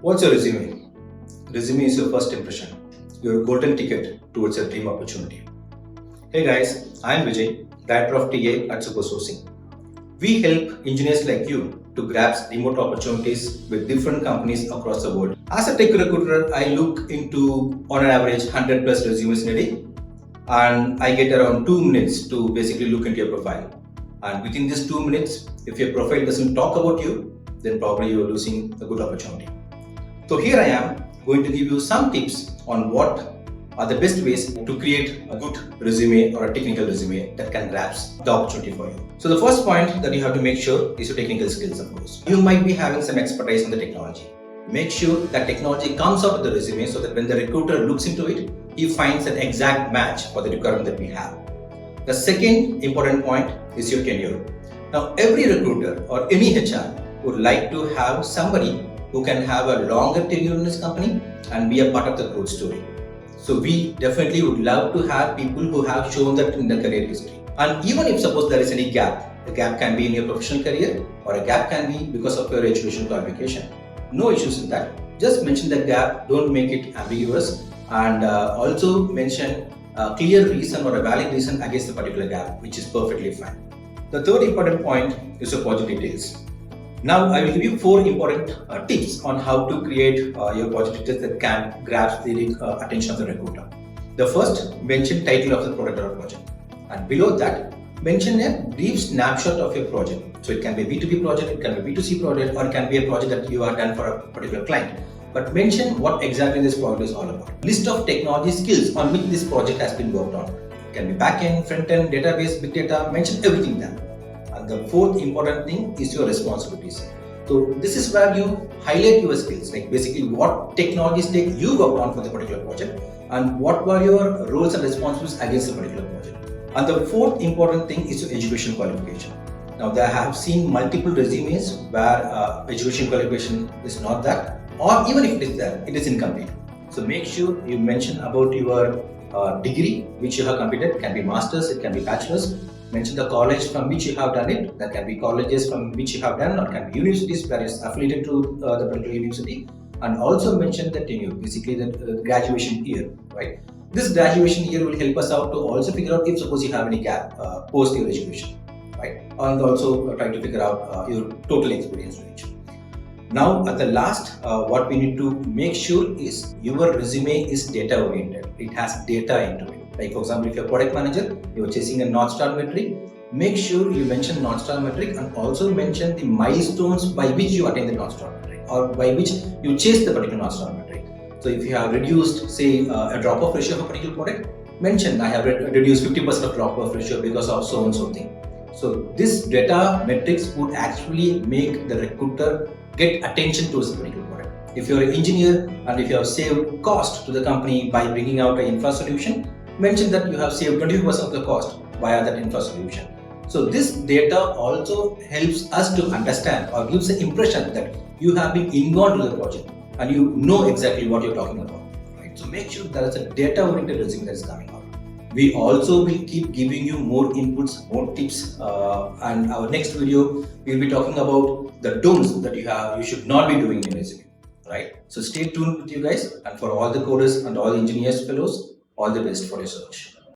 What's your resume? Resume is your first impression, your golden ticket towards your dream opportunity. Hey guys, I am Vijay, Director of TA at Supersourcing. We help engineers like you to grasp remote opportunities with different companies across the world. As a tech recruiter, I look into on an average 100 plus resumes in a day, and I get around 2 minutes to basically look into your profile. And within these 2 minutes, if your profile doesn't talk about you, then probably you're losing a good opportunity. So here I am going to give you some tips on what are the best ways to create a good resume or a technical resume that can grasp the opportunity for you. So the first point that you have to make sure is your technical skills, of course. You might be having some expertise on the technology. Make sure that technology comes out of the resume so that when the recruiter looks into it, he finds an exact match for the requirement that we have. The second important point is your tenure. Now, every recruiter or any HR would like to have somebody who can have a longer tenure in this company and be a part of the growth story. So we definitely would love to have people who have shown that in the career history. And even if suppose there is any gap, a gap can be in your professional career or a gap can be because of your education qualification. No issues in that. Just mention the gap, don't make it ambiguous, and also mention a clear reason or a valid reason against the particular gap, which is perfectly fine. The third important point is your project details. Now, I will give you 4 important tips on how to create your project details that can grasp the attention of the recruiter. The first, mention title of the product or project. And below that, mention a brief snapshot of your project. So it can be a B2B project, it can be a B2C project, or it can be a project that you have done for a particular client. But mention what exactly this project is all about. List of technology skills on which this project has been worked on. It can be backend, frontend, database, big data, mention everything there. And the fourth important thing is your responsibilities. So this is where you highlight your skills, like basically what technology stack you worked on for the particular project and what were your roles and responsibilities against the particular project. And the fourth important thing is your education qualification. Now, I have seen multiple resumes where education qualification is not that, or even if it is there, it is incomplete. So make sure you mention about your degree which you have completed. It can be masters, it can be bachelor's. Mention the college from which you have done it. That can be colleges from which you have done, or can be universities that is affiliated to the particular university. And also mention the tenure, basically the graduation year, right? This graduation year will help us out to also figure out if suppose you have any gap post your education, right? And also try to figure out your total experience range. Now, at the last, what we need to make sure is your resume is data oriented. It has data into it. Like for example, if you're a product manager, you're chasing a North Star metric, make sure you mention North Star metric and also mention the milestones by which you attain the North Star metric or by which you chase the particular North Star metric. So if you have reduced, say, a drop-off ratio of a particular product, mention I have reduced 50% of drop-off ratio because of so and so thing. So this data metrics would actually make the recruiter get attention towards the particular product. If you're an engineer and if you have saved cost to the company by bringing out an infra solution, mention that you have saved 20% of the cost via that infra solution. So this data also helps us to understand or gives the impression that you have been involved with the project and you know exactly what you're talking about. Right? So make sure there is a data-oriented resume that is coming out. We also will keep giving you more inputs, more tips, and our next video we'll be talking about the don'ts that you should not be doing in your resume. Right? So stay tuned with you guys, and for all the coders and all the engineers fellows, all the best for your search.